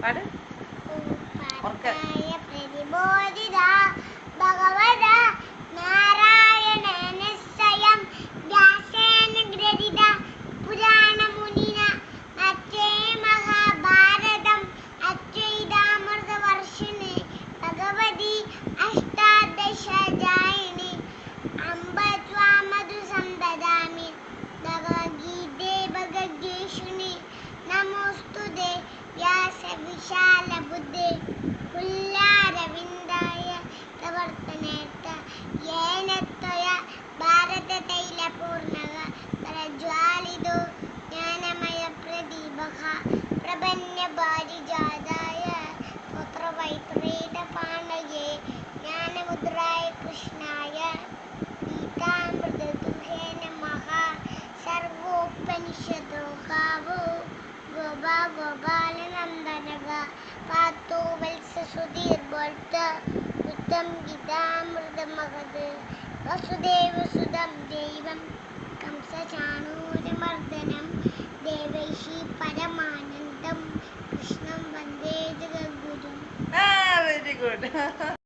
പാട് പ്രതിബോധിത ഭഗവത നാരായണന സ്വയം വ്യാസേന ഗ്രഥിത പുരാണമുനിന അച്ഛേ മഹാഭാരതം അച്ഛൈതാമൃത വർഷിണി ഭഗവതി അഷ്ടാദശാധ്യായിനി അംബ ത്വാമധു സന്തദാമി ഭഗവദ്ഗീതേ ഭഗവദ്ഗീഷുനി നമോസ്തുതേ വ്യാസ വിശാല ബുദ്ധേ പുല്ലാരവിന്ദായ പ്രവർത്തനേത്ത യേന ത്വയാ ഭാരതതൈലപൂർണഃ പ്രജ്വാലിതോ ജ്ഞാനമയ പ്രദീപഃ പ്രപന്നപാരിജാതായ പുത്രവൈത്രേയപാണയേ ജ്ഞാനമുദ്രായ കൃഷ്ണായ ഗീതാമൃതദുഹേ നമഃ സർവോപനിഷദോ ഗാവോ ഗോപാലനന്ദനഃ പാത്തോ വത്സസുധീർഭോക്ത ഉത്തം ഗീതാമൃതമഹത് വസുദേവസുതം ദൈവം കംസചാണൂരമർദ്ദനം ദേവൈഷീ പരമാനന്ദം കൃഷ്ണം വന്ദേ ജഗദ്ഗുരും. Very good.